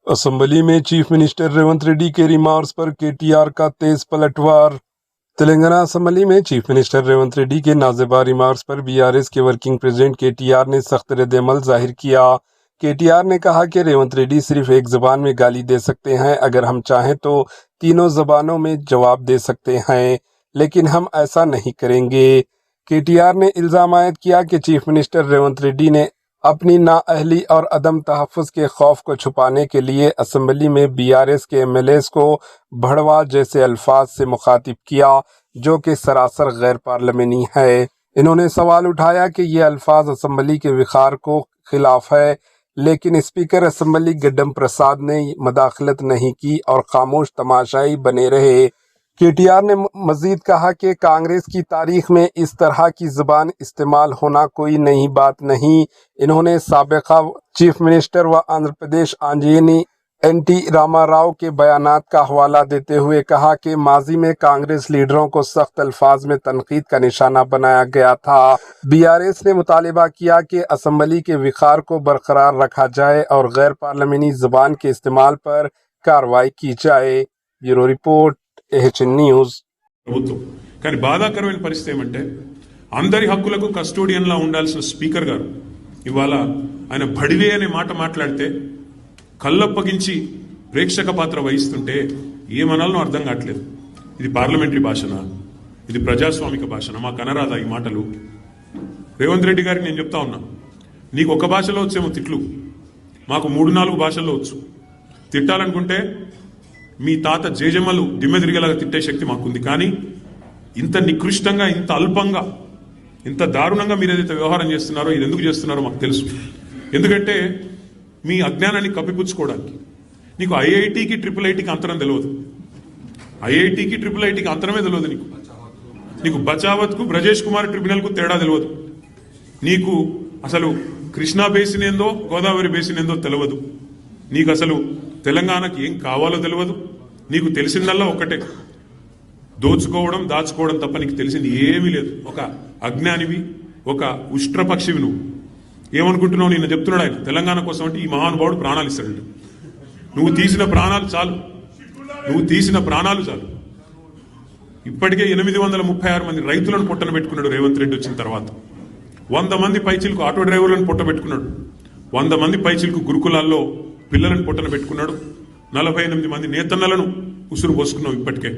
Assembly में chief minister Revanth Reddy के remarks पर केटीआर का तेज पलटवार। तेलंगाना असेंबली में चीफ मिनिस्टर रेवंत रेड्डी के नाजेबार रिमार्क्स पर बीआरएस के वर्किंग प्रेसिडेंट केटीआर ने सख्त रद्द-ए-अमल जाहिर किया। केटीआर ने कहा कि रेवंत रेड्डी सिर्फ एक जबान में गाली दे सकते हैं, अगर हम चाहें तो तीनों जबानों में जवाब दे सकते हैं, लेकिन हम ऐसा नहीं करेंगे। केटीआर ने इल्जाम आयद किया कि चीफ मिनिस्टर रेवंत रेड्डी ने अपनी नाअहली और अदम तहफ़्फ़ुज़ के खौफ को छुपाने के लिए असेंबली में बीआरएस के एमएलएस को भड़वा जैसे अल्फाज से मुखातिब किया, जो कि सरासर गैर पार्लियामानी है। इन्होंने सवाल उठाया कि ये अल्फाज असेंबली के वक़ार को खिलाफ है, लेकिन स्पीकर असेंबली गड्डम प्रसाद ने मदाखलत नहीं की और खामोश तमाशाई बने रहे। केटीआर ने मजीद कहा कि कांग्रेस की तारीख में इस तरह की ज़बान इस्तेमाल होना कोई नई बात नहीं। इन्होंने साबिक़ा चीफ मिनिस्टर व आंध्र प्रदेश आंजीनी एनटी रामाराव के बयानात का हवाला देते हुए कहा कि माजी में कांग्रेस लीडरों को सख्त अल्फाज में तनकीद का निशाना बनाया गया था। बीआरएस ने मुतालिबा किया कि असेंबली के वक़ार को बरकरार रखा जाए और गैर पार्लियामानी ज़बान के इस्तेमाल पर कार्रवाई की जाए। Bureau report AHN news. ప్రభుత్వం కానీ బాధాకరమైన పరిస్థితి ఏమంటే అందరి హక్కులకు కస్టోడియన్ లా ఉండాల్సిన స్పీకర్ గారు ఇవాళ ఆయన బడివే అనే మాట మాట్లాడితే కళ్ళప్పగించి ప్రేక్షక పాత్ర వహిస్తుంటే ఏమనాలనో అర్థం కావట్లేదు. ఇది పార్లమెంటరీ భాషనా, ఇది ప్రజాస్వామిక భాషనా? మాకు అనరాదా ఈ మాటలు? రేవంత్ రెడ్డి గారికి నేను చెప్తా ఉన్నా, నీకు ఒక భాషలో వచ్చేమో తిట్లు, మాకు 3-4 భాషల్లో వచ్చు. తిట్టాలనుకుంటే మీ తాత జేజమ్మలు దిమ్మె తిరిగేలాగా తిట్టే శక్తి మాకుంది. కానీ ఇంత నికృష్టంగా, ఇంత అల్పంగా, ఇంత దారుణంగా మీరు ఏదైతే వ్యవహారం చేస్తున్నారో ఇది ఎందుకు చేస్తున్నారో మాకు తెలుసు. ఎందుకంటే మీ అజ్ఞానాన్ని కప్పిపుచ్చుకోవడానికి. నీకు ఐఐటికి IIITకి అంతరం తెలియదు. ఐఐటికి IIITకి అంతరమే తెలియదు. నీకు బచావత్కు బ్రజేష్ కుమార్ ట్రిబ్యునల్కు తేడా తెలియదు. నీకు అసలు కృష్ణా బేసిన్ ఏందో గోదావరి బేసిన్ ఏందో తెలియదు. నీకు అసలు తెలంగాణకి ఏం కావాలో తెలియదు. నీకు తెలిసిందల్లా ఒకటే, దోచుకోవడం, దాచుకోవడం తప్ప నీకు తెలిసింది ఏమీ లేదు. ఒక అజ్ఞానివి, ఒక ఉష్ట్రపక్షివి. నువ్వు ఏమనుకుంటున్నావు? నిన్న చెప్తున్నాడు ఆయన, తెలంగాణ కోసం అంటే ఈ మహానుభావుడు ప్రాణాలు ఇస్తాడు. నువ్వు తీసిన ప్రాణాలు చాలు, నువ్వు తీసిన ప్రాణాలు చాలు. ఇప్పటికే 836 మంది రైతులను పొట్టన పెట్టుకున్నాడు రేవంత్ రెడ్డి వచ్చిన తర్వాత. 100 మంది పైచిలకు ఆటో డ్రైవర్లను పొట్ట పెట్టుకున్నాడు. 100 మంది పైచిలకు గురుకులాల్లో పిల్లలను పొట్టన పెట్టుకున్నాడు. 48 మంది నేతన్నలను ఉసురు పోసుకున్నావు. ఇప్పటికే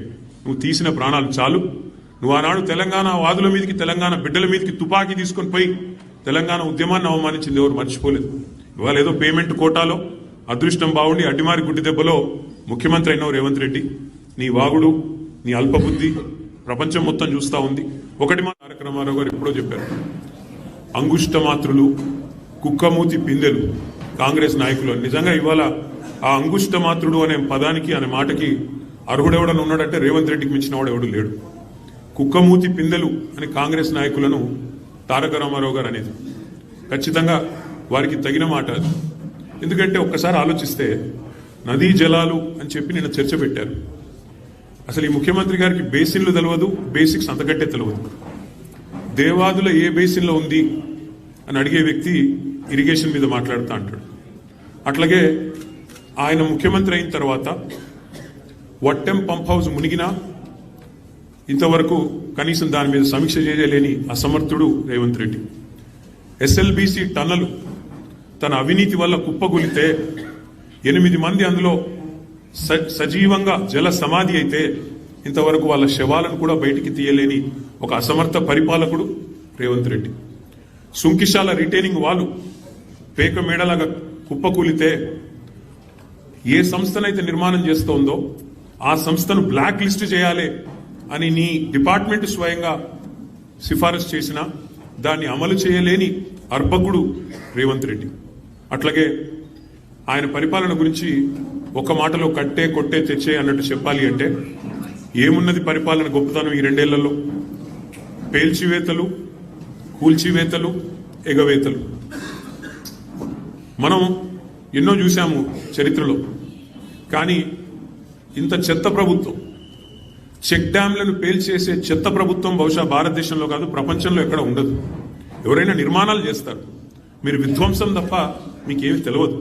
నువ్వు తీసిన ప్రాణాలు చాలు. నువ్వు ఆనాడు తెలంగాణ వాదుల మీదకి, తెలంగాణ బిడ్డల మీదకి తుపాకీ తీసుకొని పోయి తెలంగాణ ఉద్యమాన్ని అవమానించింది ఎవరు మర్చిపోలేదు. ఇవాళ ఏదో పేమెంట్ కోటాలో అదృష్టం బాగుండి అడ్డిమారి గుడ్డి దెబ్బలో ముఖ్యమంత్రి అయినావు రేవంత్ రెడ్డి. నీ వాగుడు, నీ అల్పబుద్ధి ప్రపంచం మొత్తం చూస్తూ ఉంది. ఒకటి మా తారక రామారావు గారు ఎప్పుడో చెప్పారు, అంగుష్టమాత్రులు, కుక్కమూతి పిందెలు కాంగ్రెస్ నాయకులు. నిజంగా ఇవాళ ఆ అంగుష్టమాత్రుడు అనే పదానికి, అనే మాటకి అర్హుడెవడని ఉన్నాడంటే రేవంత్ రెడ్డికి మించిన వాడు ఎవడు లేడు. కుక్కమూతి పిందెలు అని కాంగ్రెస్ నాయకులను తారక రామారావు గారు అనేది ఖచ్చితంగా వారికి తగిన మాట అది. ఎందుకంటే ఒక్కసారి ఆలోచిస్తే నదీ జలాలు అని చెప్పి నిన్న చర్చ పెట్టారు. అసలు ఈ ముఖ్యమంత్రి గారికి బేసిన్లు తెలియదు, బేసిక్స్ అంతకంటే తెలియదు. దేవాదుల ఏ బేసిన్లో ఉంది అని అడిగే వ్యక్తి ఇరిగేషన్ మీద మాట్లాడుతూ అంటాడు. అట్లాగే ఆయన ముఖ్యమంత్రి అయిన తర్వాత వట్టెం పంప్ హౌస్ మునిగినా ఇంతవరకు కనీసం దాని మీద సమీక్ష చేయలేని అసమర్థుడు రేవంత్ రెడ్డి. ఎస్ఎల్బీసీ టన్నలు తన అవినీతి వల్ల కుప్పగొలితే 8 మంది అందులో సజీవంగా జల సమాధి అయితే ఇంతవరకు వాళ్ళ శవాలను కూడా బయటికి తీయలేని ఒక అసమర్థ పరిపాలకుడు రేవంత్ రెడ్డి. సుంకిశాల రిటైనింగ్ వాళ్ళు పేక మేడలాగా కుప్పకూలితే ఏ సంస్థనైతే నిర్మాణం చేస్తోందో ఆ సంస్థను బ్లాక్ లిస్ట్ చేయాలి అని నీ డిపార్ట్మెంట్ స్వయంగా సిఫారసు చేసినా దాన్ని అమలు చేయలేని అర్భకుడు రేవంత్ రెడ్డి. అట్లాగే ఆయన పరిపాలన గురించి ఒక మాటలో కట్టే కొట్టే తెచ్చే అన్నట్టు చెప్పాలి అంటే ఏమున్నది పరిపాలన గొప్పతనం ఈ 2 ఏళ్లలో? పేల్చివేతలు, కూల్చివేతలు, ఎగవేతలు. మనం ఎన్నో చూసాము చరిత్రలో. కానీ ఇంత చెత్త ప్రభుత్వం, చెక్ డ్యాంలను పేల్చేసే చెత్త ప్రభుత్వం బహుశా భారతదేశంలో కాదు, ప్రపంచంలో ఎక్కడ ఉండదు. ఎవరైనా నిర్మాణాలు చేస్తారు, మీరు విధ్వంసం తప్ప మీకేమీ తెలియదు.